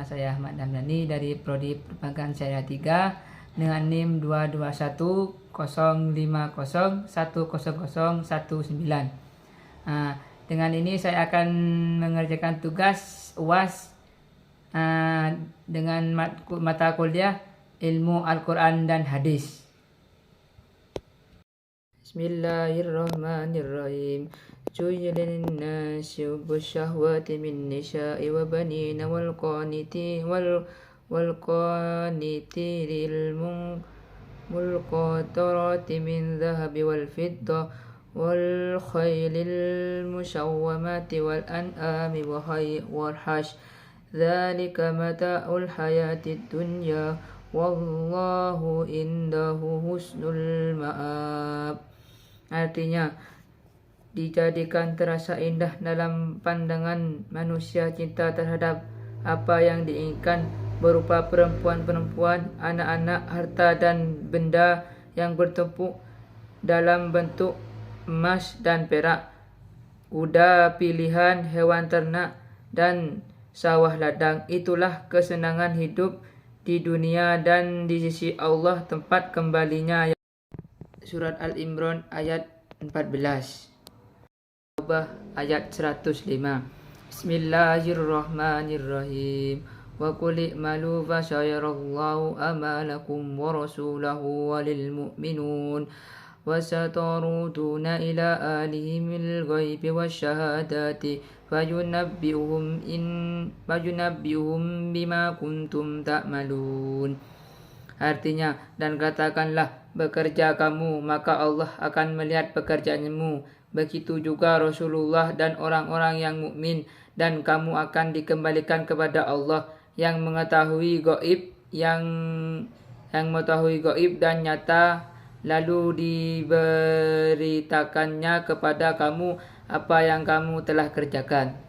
saya Ahmad Damdani dari Prodi Perbankan Syariah 3 dengan NIM 22105010019. Dengan ini saya akan mengerjakan tugas UAS dengan mata kuliah Ilmu Al-Quran dan Hadis. Bismillahirrahmanirrahim. Zuyina linnasi hubbu syahwati min nisa'i wa banina wal qanitiril mulqatarati min dhahabi wal fidda wal khaylil musawwamati wal an'ami wal hash. Dzalika mata'ul hayatid dunya wallahu indahu husnul ma'ab. Artinya, dijadikan terasa indah dalam pandangan manusia cinta terhadap apa yang diinginkan berupa perempuan-perempuan, anak-anak, harta dan benda yang bertumpuk dalam bentuk emas dan perak, kuda pilihan, hewan ternak, dan sawah ladang. Itulah kesenangan hidup di dunia dan di sisi Allah tempat kembalinya. Surat Al-Imran ayat 14. Ayat 105. Bismillahirrahmanirrahim. Wa qul i'malu fa sayarallahu amalakum wa rasuluhu walil mu'minun wa sataruduna ila alimil ghaibi wasyahadati fayunabbi'uhum bima kuntum ta'malun. Artinya, dan katakanlah, bekerja kamu, maka Allah akan melihat pekerjaanmu. Begitu juga Rasulullah dan orang-orang yang mukmin, dan kamu akan dikembalikan kepada Allah yang mengetahui gaib, yang mengetahui gaib dan nyata, lalu diberitakannya kepada kamu apa yang kamu telah kerjakan.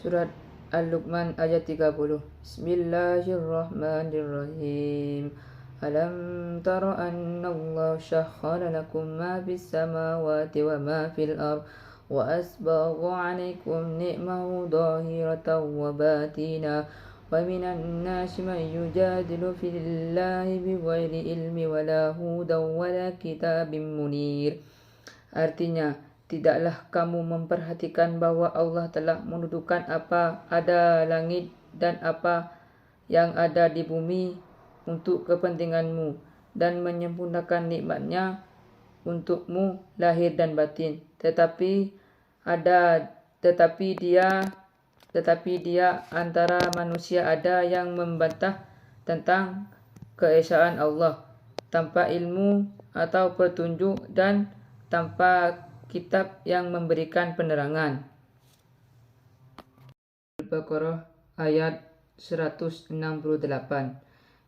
Surat Al-Luqman ayat 30. Bismillahirrahmanirrahim. Alam tara anna Allah syakhara lakum ma bis samawati wa ma fil ard wa asbagha 'alaikum ni'mahu dhahiratan wa batina wa minan nasi man yujadilu fillahi bighairi ilmi wala hudan wala kitabim munir. Artinya, tidaklah kamu memperhatikan bahwa Allah telah mendudukan apa ada langit dan apa yang ada di bumi untuk kepentinganmu dan menyempurnakan nikmatnya untukmu lahir dan batin. Tetapi dia antara manusia ada yang membantah tentang keesaan Allah tanpa ilmu atau petunjuk dan tanpa kitab yang memberikan penerangan. Al-Baqarah ayat 168.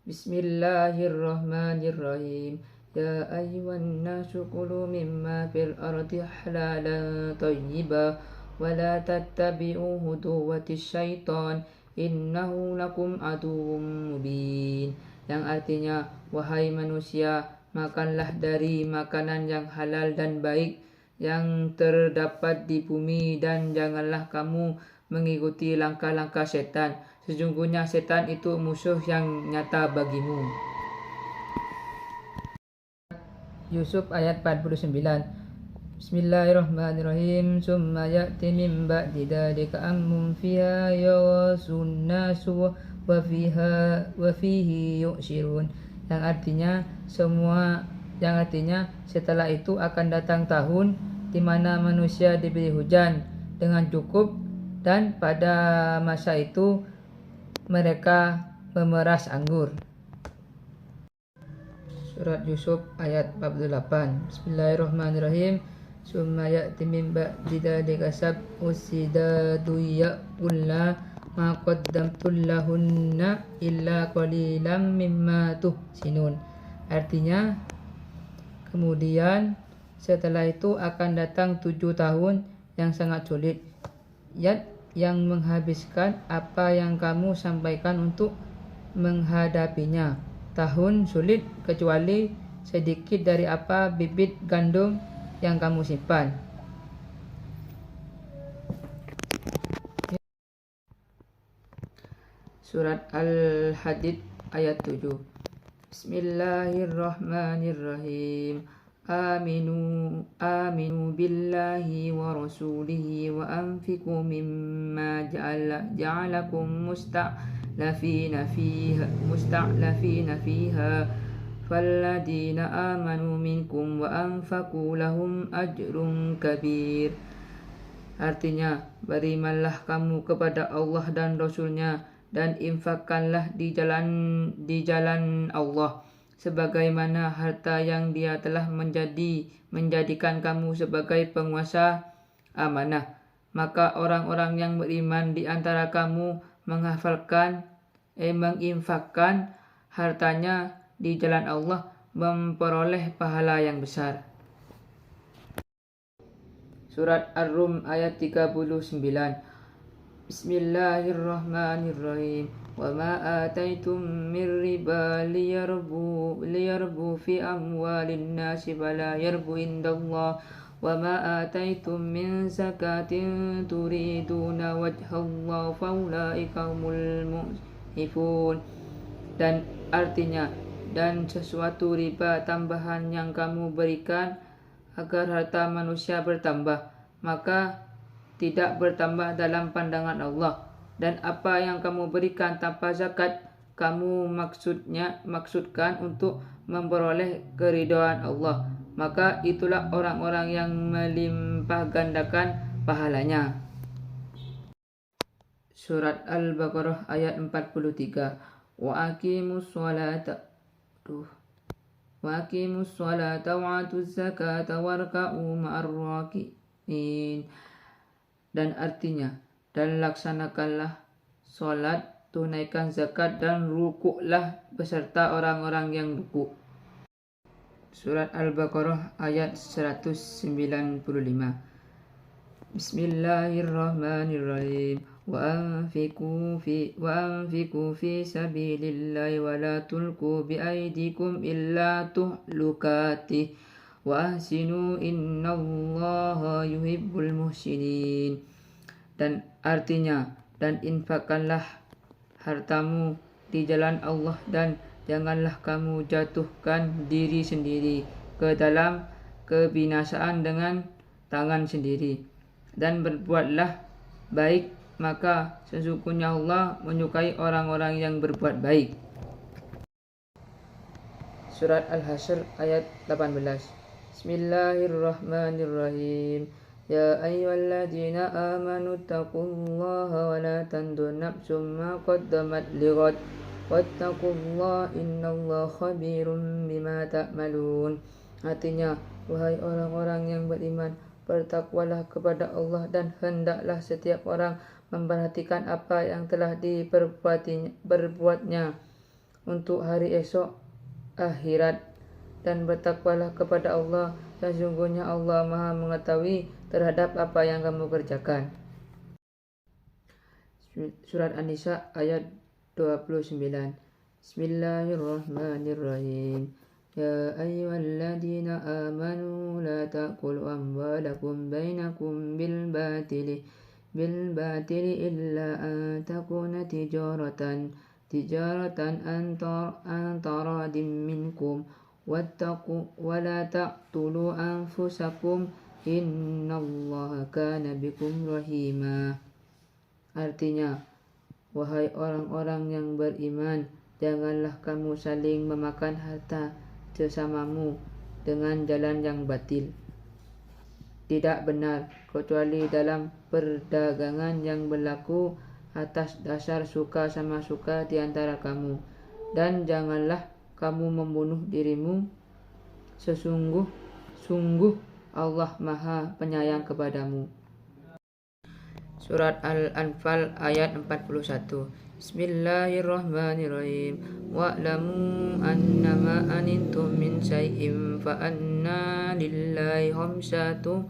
Bismillahirrahmanirrahim. Ya ayyuhan nasu kulu mimma fil ardi halalan thayyiban wa la tattabi'u khutuwatis syaitan innahu lakum aduwwum mubin. Yang artinya, wahai manusia, makanlah dari makanan yang halal dan baik yang terdapat di bumi, dan janganlah kamu mengikuti langkah-langkah setan. Sesungguhnya setan itu musuh yang nyata bagimu. Yusuf ayat 49. Bismillahirrahmanirrahim. Summa ya'ti min ba'di dzalika amrun fiha yaghasun nasu wa fihi yu'sirun. Yang artinya setelah itu akan datang tahun di mana manusia diberi hujan dengan cukup, dan pada masa itu mereka memeras anggur. Surat Yusuf ayat 48. Bismillahirrahmanirrahim. Summa ya'ti min ba'di dzalika sab'u sidadu ya'kulna ma qaddamtul lahunna illa qalilan mimma tuhsinun. Artinya, kemudian setelah itu akan datang 7 tahun yang sangat sulit, yang menghabiskan apa yang kamu sampaikan untuk menghadapinya. Tahun sulit kecuali sedikit dari apa bibit gandum yang kamu simpan. Surat Al-Hadid ayat 7. Bismillahirrahmanirrahim. Aminu billahi wa rasulihi wa anfiqu mimma ja'alakum musta'lafina fiha falladina amanu minkum wa anfaqu lahum ajrun kabir. Artinya, berimanlah kamu kepada Allah dan Rasulnya dan infakkanlah di jalan Allah sebagaimana harta yang Dia telah menjadikan kamu sebagai penguasa amanah. Maka orang-orang yang beriman di antara kamu menginfakkan hartanya di jalan Allah memperoleh pahala yang besar. Surat Ar-Rum ayat 39. Bismillahirrahmanirrahim. Wa ma ataitum min riba liyarbu fi amwalin nasi fala yarbu indallah wa ma ataitum min zakatin turiduna wajhallah faulaika humul mu'minun. Dan artinya, dan sesuatu riba tambahan yang kamu berikan agar harta manusia bertambah, maka tidak bertambah dalam pandangan Allah. Dan apa yang kamu berikan tanpa zakat, kamu maksudkan untuk memperoleh keridhaan Allah, maka itulah orang-orang yang melimpah gandakan pahalanya. Surat Al-Baqarah ayat 43. Wa aqimus salata wa atuz zakata warka'u ma'ar raki'in. Dan artinya, dan laksanakanlah solat, tunaikan zakat, dan rukuklah beserta orang-orang yang rukuk. Surat Al-Baqarah ayat 195. Bismillahirrahmanirrahim. Wa anfiqu fi sabilillahi wa la tulqu bi aydikum illa tuhlukatih wa ahsinu innallaha yuhibbul muhsinin. Dan artinya, dan infakkanlah hartamu di jalan Allah dan janganlah kamu jatuhkan diri sendiri ke dalam kebinasaan dengan tangan sendiri, dan berbuatlah baik, maka sesungguhnya Allah menyukai orang-orang yang berbuat baik. Surat Al-Hasyr ayat 18. Bismillahirrahmanirrahim. Ya ayyuhalladzina amanu taqullaha wa la tandur nafsum ma qaddamat lighad wattaqullaha innallaha khabirum bima ta'malun. Artinya, wahai orang-orang yang beriman, bertakwalah kepada Allah dan hendaklah setiap orang memperhatikan apa yang telah berbuatnya untuk hari esok akhirat, dan bertakwalah kepada Allah, sesungguhnya Allah Maha mengetahui terhadap apa yang kamu kerjakan. Surat An-Nisa ayat 29. Bismillahirrahmanirrahim. Ya ayyuhalladzina amanu la ta'kulu amwalakum bainakum bil batili illa an takuna tijaratan antaradim minkum wattaqu wa la taqtulu anfusakum innallaha kana bikum rahima. Artinya, wahai orang-orang yang beriman, janganlah kamu saling memakan harta sesamamu dengan jalan yang batil. Tidak benar kecuali dalam perdagangan yang berlaku atas dasar suka sama suka di antara kamu, dan janganlah kamu membunuh dirimu. Sungguh Allah Maha Penyayang kepadamu. Surat Al-Anfal ayat 41. Bismillahirrahmanirrahim. Wa'lamu annama anintum min syai'in fa anna lillahi khamsatu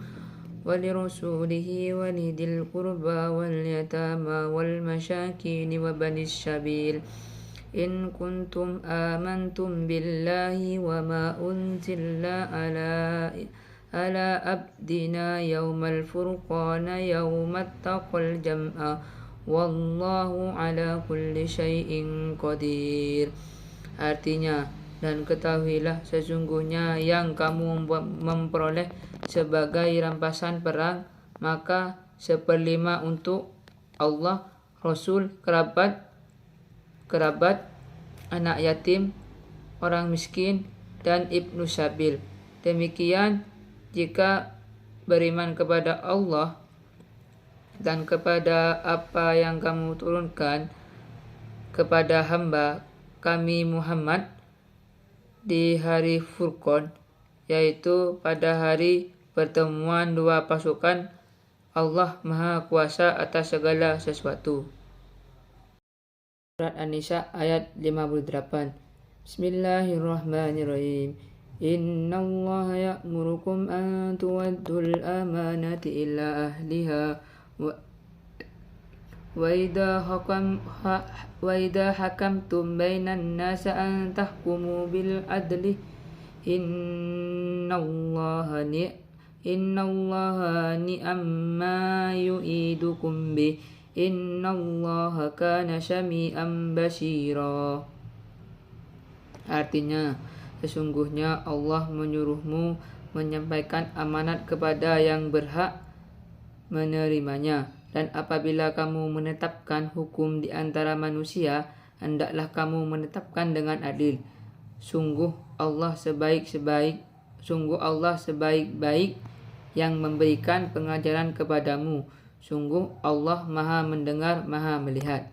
wa lirasulihi wa lidil qurba wal yatama wal masyakin wa banis sabil in kuntum amantum billahi wa ma unzila ala abdina yawmal furqana yawmat taqal jam'a wallahu ala kulli syai'in qadir. Artinya, dan ketahuilah sesungguhnya yang kamu memperoleh sebagai rampasan perang, maka 1/5 untuk Allah, Rasul, kerabat, anak yatim, orang miskin, dan ibnu sabil. Demikian jika beriman kepada Allah dan kepada apa yang kamu turunkan kepada hamba kami Muhammad di hari Furqan, yaitu pada hari pertemuan dua pasukan, Allah Maha Kuasa atas segala sesuatu. Surat An-Nisa ayat 58. Bismillahirrahmanirrahim. Innallaha ya'murukum an tuwaddul amanati ila ahliha wa idha hakamtum bainan nasi an tahkumu bil adli innallaha ni'amma yu'idukum bih innallaha kana syami'an basira. Artinya, sesungguhnya Allah menyuruhmu menyampaikan amanat kepada yang berhak menerimanya, dan apabila kamu menetapkan hukum di antara manusia, hendaklah kamu menetapkan dengan adil. Sungguh Allah sebaik-baik yang memberikan pengajaran kepadamu. Sungguh Allah Maha mendengar, Maha melihat.